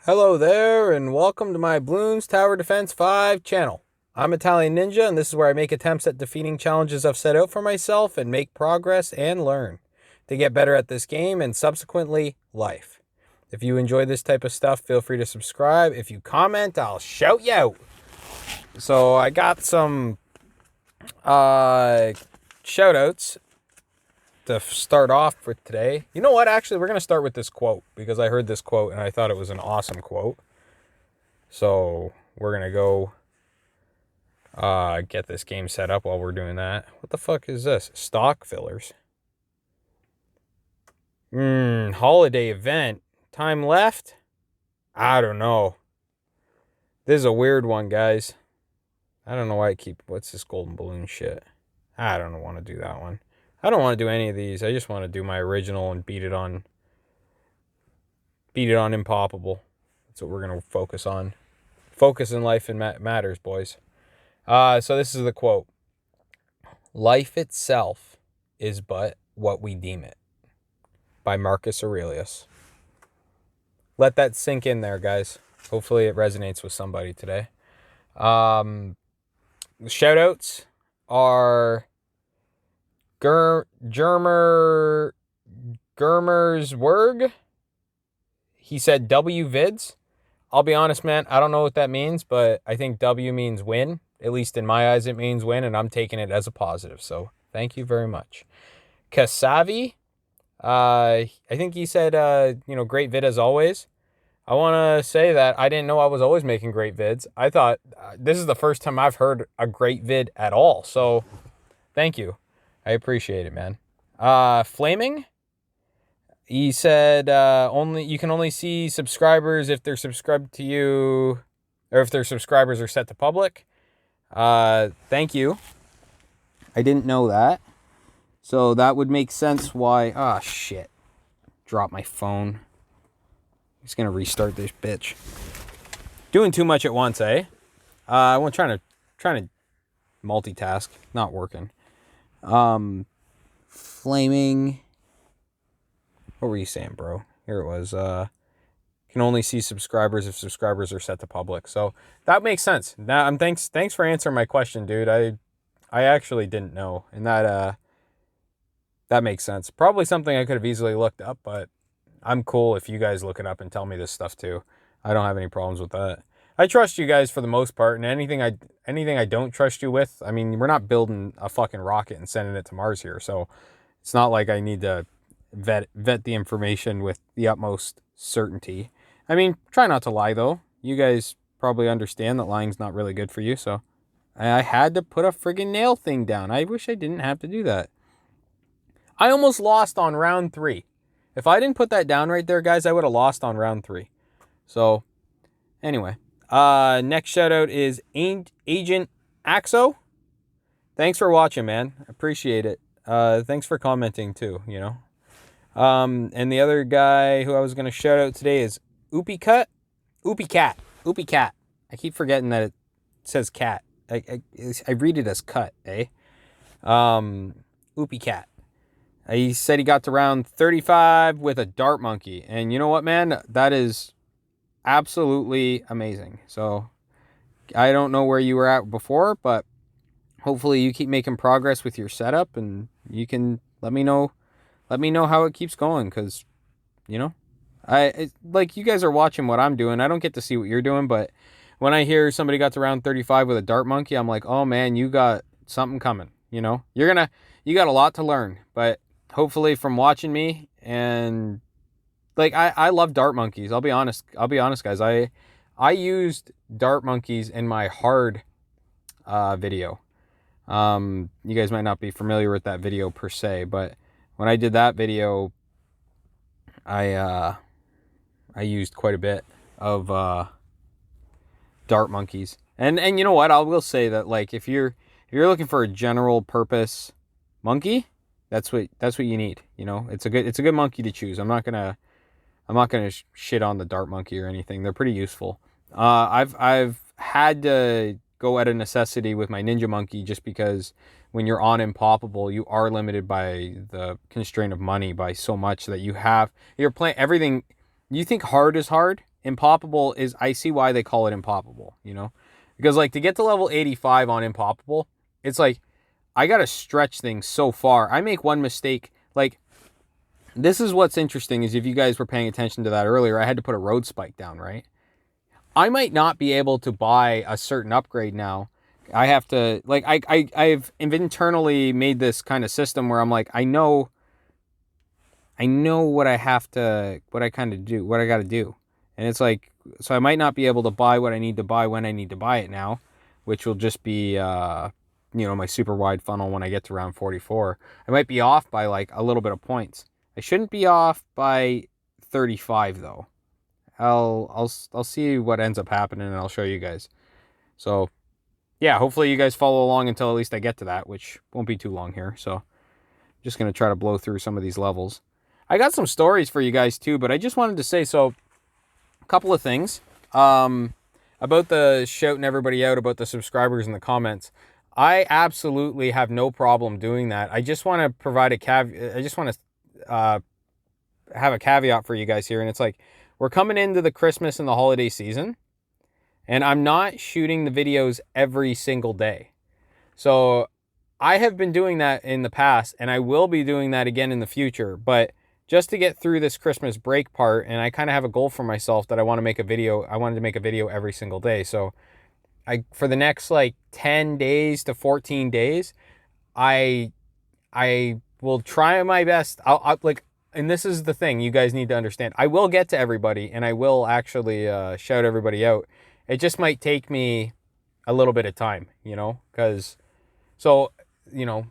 Hello there, and welcome to my Bloons Tower Defense 5 channel. I'm Italian Ninja, and this is where I make attempts at defeating challenges I've set out for myself and make progress and learn to get better at this game and subsequently life. If you enjoy this type of stuff, feel free to subscribe. If you comment, I'll shout you out. So I got some shout outs to start off with today. You know what? Actually, we're going to start with this quote because I heard this quote and I thought it was an awesome quote. So we're going to go get this game set up while we're doing that. What the fuck is this? Stock fillers. Holiday event. Time left? I don't know. This is a weird one, guys. I don't know why I keep... What's this golden balloon shit? I don't want to do that one. I don't want to do any of these. I just want to do my original and beat it on Impoppable. That's what we're going to focus on. Focus in life and matters, boys. So this is the quote. Life itself is but what we deem it. By Marcus Aurelius. Let that sink in there, guys. Hopefully it resonates with somebody today. The shout-outs are... Germerswerg. He said W vids. I'll be honest, man. I don't know what that means, but I think W means win. At least in my eyes, it means win, and I'm taking it as a positive. So thank you very much. Kasavi. I think he said, great vid as always. I want to say that I didn't know I was always making great vids. I thought this is the first time I've heard a great vid at all. So thank you. I appreciate it, man. Flaming. He said you can only see subscribers if they're subscribed to you, or if their subscribers are set to public. Thank you. I didn't know that. So that would make sense why... Ah, shit. Drop my phone. Just gonna restart this bitch. Doing too much at once, eh? I'm trying to multitask. Not working. Flaming. What were you saying, bro? Here it was. Can only see subscribers if subscribers are set to public. So that makes sense. Now, thanks for answering my question, dude. I actually didn't know, and that makes sense. Probably something I could have easily looked up, but I'm cool if you guys look it up and tell me this stuff too. I don't have any problems with that. I trust you guys for the most part, and anything I don't trust you with, I mean, we're not building a fucking rocket and sending it to Mars here, so it's not like I need to vet the information with the utmost certainty. I mean, try not to lie, though. You guys probably understand that lying's not really good for you, so I had to put a friggin' nail thing down. I wish I didn't have to do that. I almost lost on round 3. If I didn't put that down right there, guys, I would have lost on round 3. So, anyway. Next shout out is Agent Axo. Thanks for watching, man. Appreciate it. Thanks for commenting too, And the other guy who I was going to shout out today is Oopie Cat. I keep forgetting that it says cat. I read it as cut, eh? Oopie Cat. He said he got to round 35 with a dart monkey. And you know what, man? That is absolutely amazing. So I don't know where you were at before, but hopefully you keep making progress with your setup, and you can let me know how it keeps going, because like you guys are watching what I'm doing. I don't get to see what you're doing, but when I hear somebody got to round 35 with a dart monkey, I'm like, oh man, you got something coming. You got a lot to learn, but hopefully from watching me, and like I love dart monkeys. I'll be honest, guys. I used dart monkeys in my hard video. You guys might not be familiar with that video per se, but when I did that video, I used quite a bit of dart monkeys. And you know what? I will say that, like, if you're looking for a general purpose monkey, that's what you need. It's a good monkey to choose. I'm not gonna shit on the dart monkey or anything. They're pretty useful. I've had to go at a necessity with my ninja monkey, just because when you're on Impoppable, you are limited by the constraint of money by so much that you're playing everything. You think hard is hard, Impoppable is, I see why they call it Impoppable, you know? Because, like, to get to level 85 on Impoppable, it's like, I gotta stretch things so far. I make one mistake. Like, this is what's interesting, is if you guys were paying attention to that earlier, I had to put a road spike down, right? I might not be able to buy a certain upgrade now. I have to, like, I've internally made this kind of system where I'm like, I know what I have to, what I kind of do, what I got to do. And it's like, so I might not be able to buy what I need to buy when I need to buy it now, which will just be, you know, my super wide funnel when I get to round 44. I might be off by like a little bit of points. I shouldn't be off by 35 though. I'll see what ends up happening and I'll show you guys. So yeah, hopefully you guys follow along until at least I get to that, which won't be too long here. So just going to try to blow through some of these levels. I got some stories for you guys too, but I just wanted to say, so a couple of things about the shouting everybody out about the subscribers in the comments. I absolutely have no problem doing that. I just want to provide a caveat. I just want to have a caveat for you guys here. And it's like, we're coming into the Christmas and the holiday season, and I'm not shooting the videos every single day. So I have been doing that in the past, and I will be doing that again in the future. But just to get through this Christmas break part, and I kind of have a goal for myself that I want to make a video. I wanted to make a video every single day. So for the next like 10 days to 14 days, I will try my best. I'll like, and this is the thing you guys need to understand. I will get to everybody, and I will actually shout everybody out. It just might take me a little bit of time, you know, because, so, you know,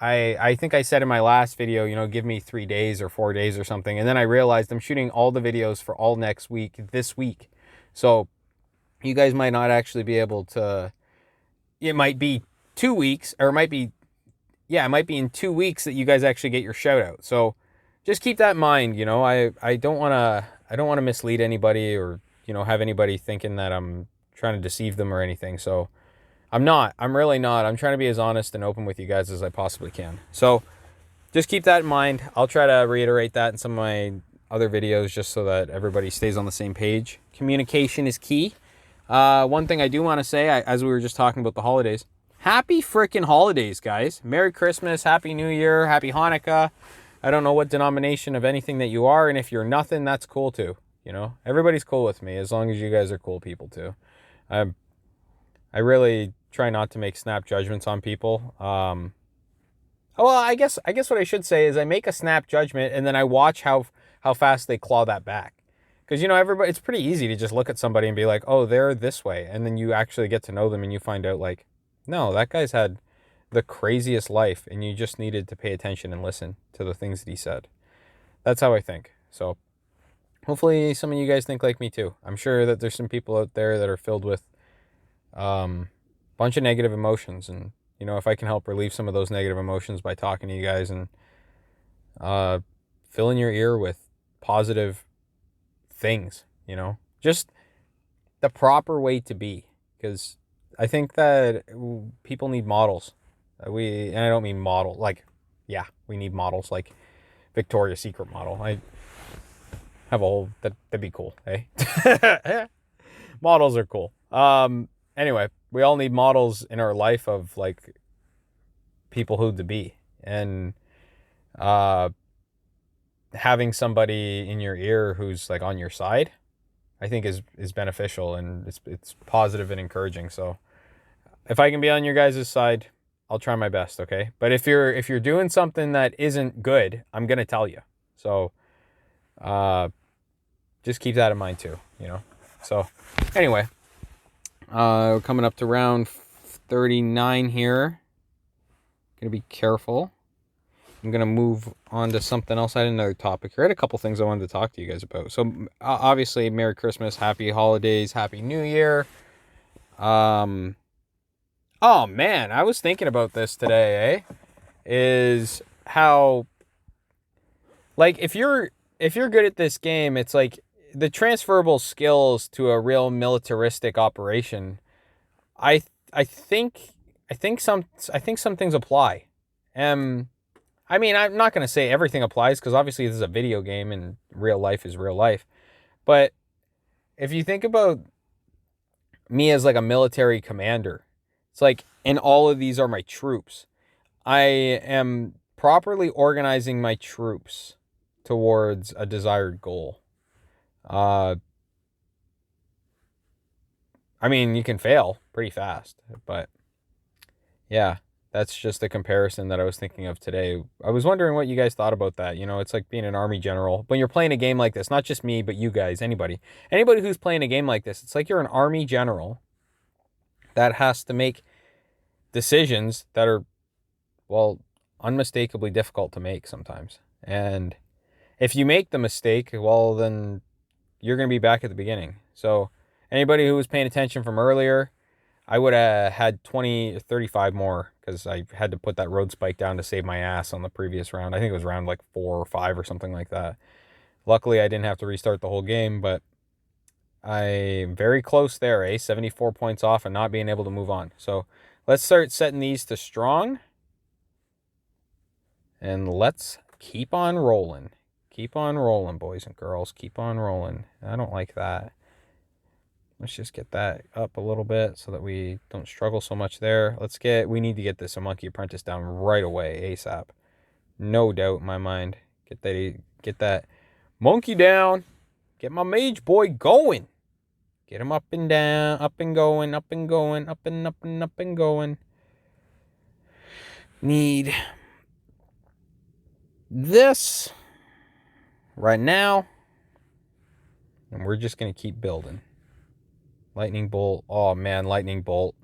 I think I said in my last video, you know, give me 3 days or 4 days or something. And then I realized I'm shooting all the videos for all next week, this week. So you guys might not actually be able to, it might be 2 weeks, or it might be in 2 weeks that you guys actually get your shout out. So just keep that in mind, you know. I don't want to mislead anybody, or, you know, have anybody thinking that I'm trying to deceive them or anything. So I'm not. I'm really not. I'm trying to be as honest and open with you guys as I possibly can. So just keep that in mind. I'll try to reiterate that in some of my other videos, just so that everybody stays on the same page. Communication is key. One thing I do want to say, as we were just talking about the holidays, happy freaking holidays, guys. Merry Christmas, Happy New Year, Happy Hanukkah. I don't know what denomination of anything that you are, and if you're nothing, that's cool too. You know, everybody's cool with me, as long as you guys are cool people too. I really try not to make snap judgments on people. Well, I guess what I should say is I make a snap judgment, and then I watch how fast they claw that back. Because, you know, everybody, it's pretty easy to just look at somebody and be like, oh, they're this way. And then you actually get to know them, and you find out, like, no, that guy's had the craziest life, and you just needed to pay attention and listen to the things that he said. That's how I think. So hopefully some of you guys think like me too. I'm sure that there's some people out there that are filled with bunch of negative emotions, and, you know, if I can help relieve some of those negative emotions by talking to you guys and filling your ear with positive things, you know, just the proper way to be. Because I think that people need models. And I don't mean model like, yeah, we need models like Victoria's Secret model. I have a whole, that'd be cool, eh? Models are cool. Anyway, we all need models in our life of, like, people who to be. And having somebody in your ear who's, like, on your side, I think is beneficial, and it's positive and encouraging. So if I can be on your guys' side, I'll try my best, okay? But if you're doing something that isn't good, I'm going to tell you. So just keep that in mind too, you know? So anyway, we're coming up to round 39 here. Gonna be careful. I'm gonna move on to something else. I had another topic here. I had a couple things I wanted to talk to you guys about. So obviously, Merry Christmas, Happy Holidays, Happy New Year. Oh man, I was thinking about this today, is how, like, if you're good at this game, it's like the transferable skills to a real militaristic operation. I think some things apply. I mean, I'm not going to say everything applies, because obviously this is a video game and real life is real life. But if you think about me as like a military commander, it's like, and all of these are my troops. I am properly organizing my troops towards a desired goal. I mean, you can fail pretty fast, but yeah, that's just a comparison that I was thinking of today. I was wondering what you guys thought about that. You know, it's like being an army general. When you're playing a game like this, not just me, but you guys, anybody who's playing a game like this, it's like you're an army general that has to make decisions that are, well, unmistakably difficult to make sometimes. And if you make the mistake, well, then you're going to be back at the beginning. So anybody who was paying attention from earlier, I would have had 20 or 35 more because I had to put that road spike down to save my ass on the previous round. I think it was round like 4 or 5 or something like that. Luckily, I didn't have to restart the whole game, but I'm very close there, 74 points off and not being able to move on. So let's start setting these to strong. And let's keep on rolling. Keep on rolling, boys and girls. Keep on rolling. I don't like that. Let's just get that up a little bit so that we don't struggle so much there. We need to get this a Monkey Apprentice down right away, ASAP. No doubt in my mind. Get that monkey down. Get my mage boy going. Get him up and down, up and going, up and going, up and up and up and going. Need this right now. And we're just going to keep building. Lightning bolt. Oh man, lightning bolt.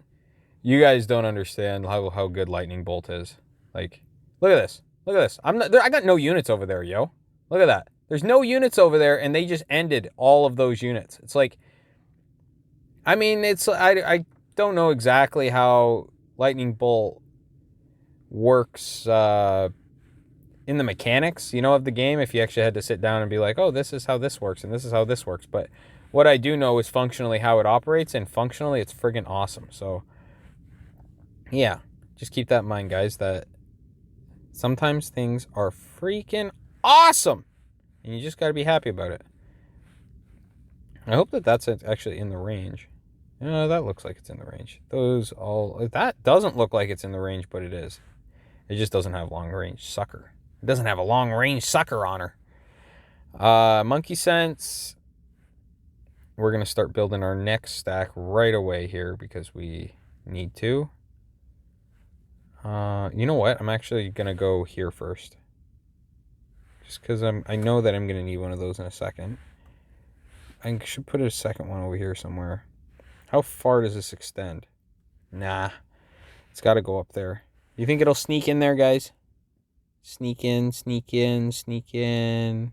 You guys don't understand how good lightning bolt is. Like, look at this. Look at this. I got no units over there, yo. Look at that. There's no units over there, and they just ended all of those units. It's like, I mean, I don't know exactly how lightning bolt works in the mechanics, you know, of the game. If you actually had to sit down and be like, oh, this is how this works, and this is how this works, but what I do know is functionally how it operates, and functionally it's friggin' awesome. So, yeah, just keep that in mind, guys, that sometimes things are freaking awesome, and you just got to be happy about it. I hope that that's actually in the range. That looks like it's in the range. That doesn't look like it's in the range, but it is. It just doesn't have long range, sucker. It doesn't have a long range sucker on her. Monkey Sense. We're going to start building our next stack right away here because we need to. You know what? I'm actually going to go here first. Just because I know that I'm going to need one of those in a second. I should put a second one over here somewhere. How far does this extend? Nah. It's got to go up there. You think it'll sneak in there, guys? Sneak in, sneak in, sneak in.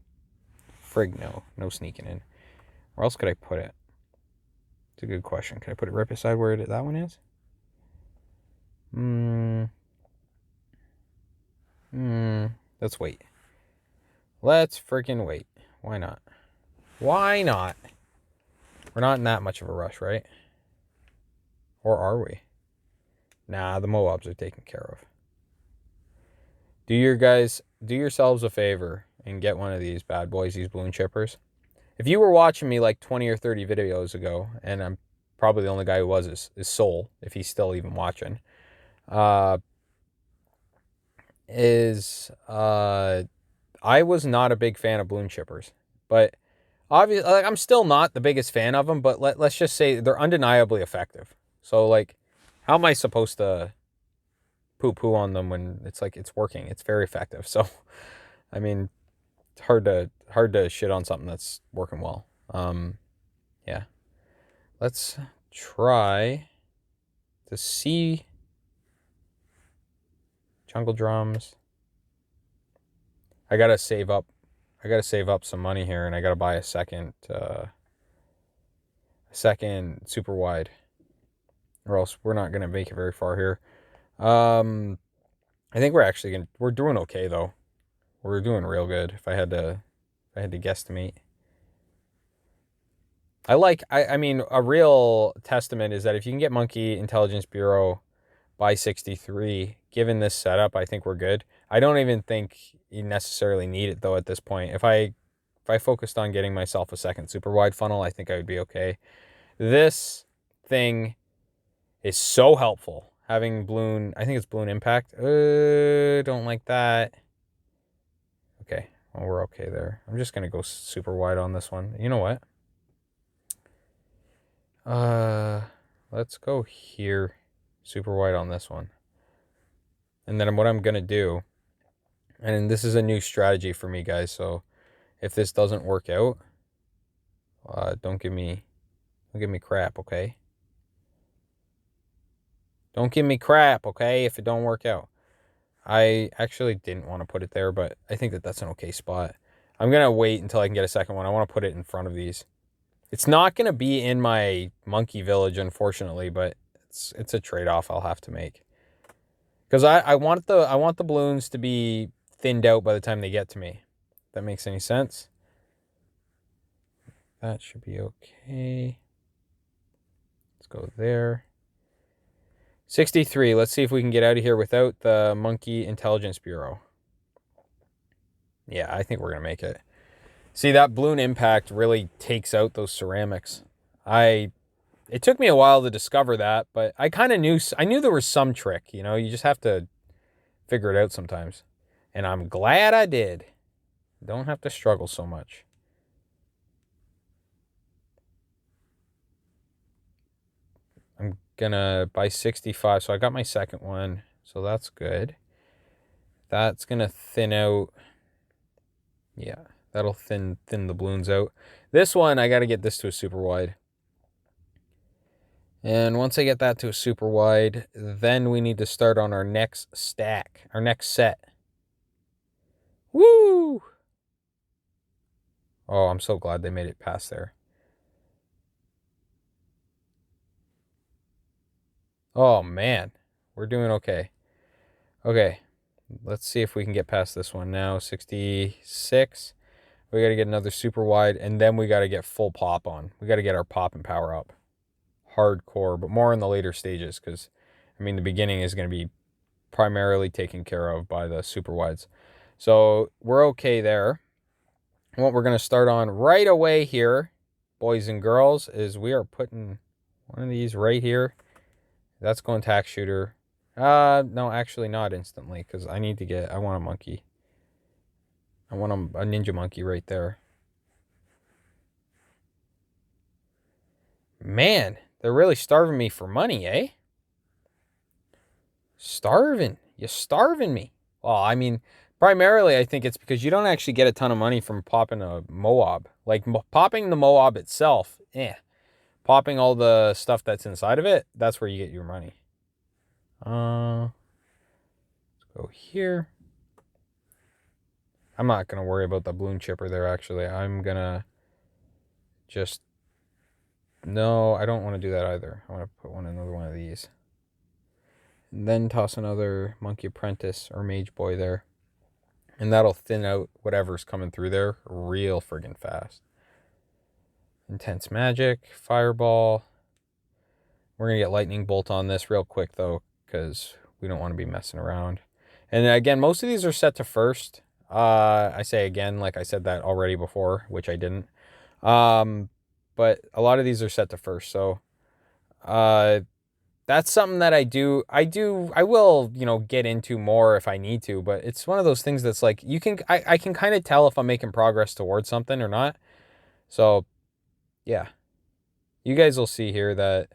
Frig no. No sneaking in. Where else could I put it? It's a good question. Can I put it right beside where that one is? Let's wait. Let's freaking wait. Why not? Why not? We're not in that much of a rush, right? Or are we? Nah, the Moabs are taken care of. Do yourselves a favor and get one of these bad boys, these balloon chippers. If you were watching me like 20 or 30 videos ago, and I'm probably the only guy who was, is Soul, if he's still even watching, I was not a big fan of balloon chippers. But obviously, like, I'm still not the biggest fan of them, but let's just say they're undeniably effective. So, like, how am I supposed to poo-poo on them when it's like it's working? It's very effective. So, I mean, it's hard to shit on something that's working well. Yeah. Let's try to see jungle drums. I gotta save up some money here, and I gotta buy a second super wide, or else we're not gonna make it very far here. I think we're doing okay though. We're doing real good. If I had to guesstimate. I mean, a real testament is that if you can get Monkey Intelligence Bureau by 63, given this setup, I think we're good. I don't even think you necessarily need it though at this point. If I If I focused on getting myself a second super wide funnel, I think I would be okay. This thing is so helpful. Having Bloon, I think it's Bloon Impact. Don't like that. Okay, well, we're okay there. I'm just going to go super wide on this one. You know what? Let's go here. Super wide on this one. And then what I'm going to do, and this is a new strategy for me, guys, so if this doesn't work out, don't give me crap, okay? Don't give me crap, okay, if it don't work out. I actually didn't want to put it there, but I think that that's an okay spot. I'm going to wait until I can get a second one. I want to put it in front of these. It's not going to be in my monkey village, unfortunately, but it's a trade-off I'll have to make. Because I want the balloons to be thinned out by the time they get to me. If that makes any sense. That should be okay. Let's go there. 63. Let's see if we can get out of here without the Monkey Intelligence Bureau. Yeah, I think we're going to make it. See, that Bloon Impact really takes out those ceramics. It took me a while to discover that, but I kind of knew there was some trick, you know, you just have to figure it out sometimes. And I'm glad I did. Don't have to struggle so much. I'm gonna buy 65, so I got my second one, so that's good. That's gonna thin out. Yeah, that'll thin the balloons out. This one, I gotta get this to a super wide. And once I get that to a super wide, then we need to start on our next stack, our next set. Woo! Oh, I'm so glad they made it past there. Oh, man. We're doing okay. Okay. Let's see if we can get past this one now. 66. We got to get another super wide, and then we got to get full pop on. We got to get our pop and power up. Hardcore, but more in the later stages because, I mean, the beginning is going to be primarily taken care of by the super wides. So we're okay there. What we're going to start on right away here, boys and girls, is we are putting one of these right here. That's going tack shooter. No, actually not instantly because I want a monkey. I want a ninja monkey right there. Man, they're really starving me for money, eh? Starving. You're starving me. Well, I mean, primarily I think it's because you don't actually get a ton of money from popping a Moab. Like, popping the Moab itself, Popping all the stuff that's inside of it, that's where you get your money. Let's go here. I'm not going to worry about the balloon chipper there, actually. I'm going to just... No, I don't want to do that either. I want to put another one of these. And then toss another Monkey Apprentice or Mage Boy there. And that'll thin out whatever's coming through there real friggin' fast. Intense Magic, Fireball. We're going to get Lightning Bolt on this real quick, though, because we don't want to be messing around. And again, most of these are set to first. I say again, like I said that already before, which I didn't. But a lot of these are set to first, so that's something that I will, get into more if I need to, but it's one of those things that's like, I can kind of tell if I'm making progress towards something or not. So, yeah. You guys will see here that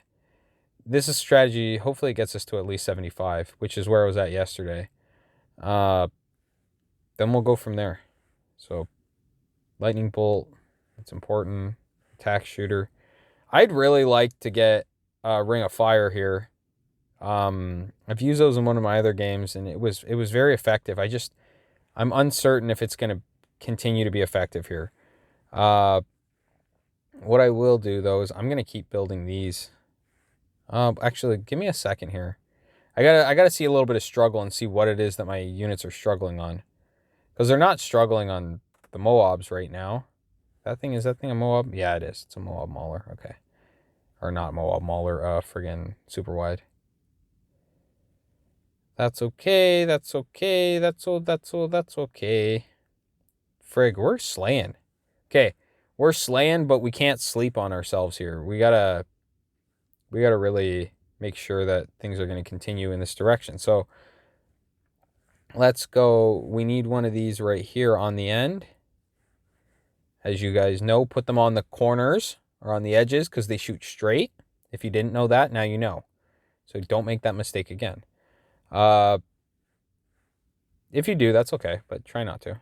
this is strategy. Hopefully it gets us to at least 75, which is where I was at yesterday. Then we'll go from there. So, Lightning Bolt, it's important. Attack Shooter. I'd really like to get Ring of Fire here. I've used those in one of my other games, and it was very effective. I'm uncertain if it's going to continue to be effective here. What I will do, though, is I'm going to keep building these. Actually, give me a second here. I gotta see a little bit of struggle and see what it is that my units are struggling on. Because they're not struggling on the Moabs right now. Is that thing a Moab? Yeah, it is. It's a Moab Mauler. Okay. Or not Moab Mauler, friggin' super wide. That's okay. That's okay. That's okay. Frig, we're slaying. Okay, we're slaying, but we can't sleep on ourselves here. We gotta really make sure that things are going to continue in this direction. So let's go. We need one of these right here on the end. As you guys know, put them on the corners or on the edges because they shoot straight. If you didn't know that, now you know. So don't make that mistake again. If you do, that's okay, but try not to.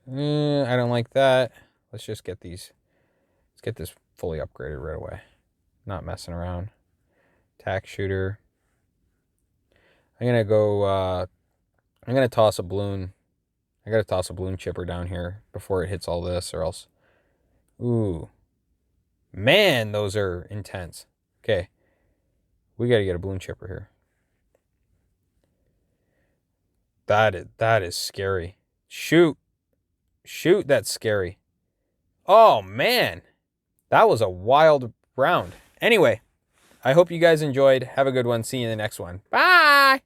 I don't like that. Let's just get these. Let's get this fully upgraded right away. Not messing around. Tack shooter. I'm going to go... I'm going to toss a balloon. I got to toss a balloon chipper down here before it hits all this or else... Ooh. Man, those are intense. Okay. We got to get a balloon chipper here. That is scary. Shoot. Shoot, that's scary. Oh, man. That was a wild round. Anyway, I hope you guys enjoyed. Have a good one. See you in the next one. Bye.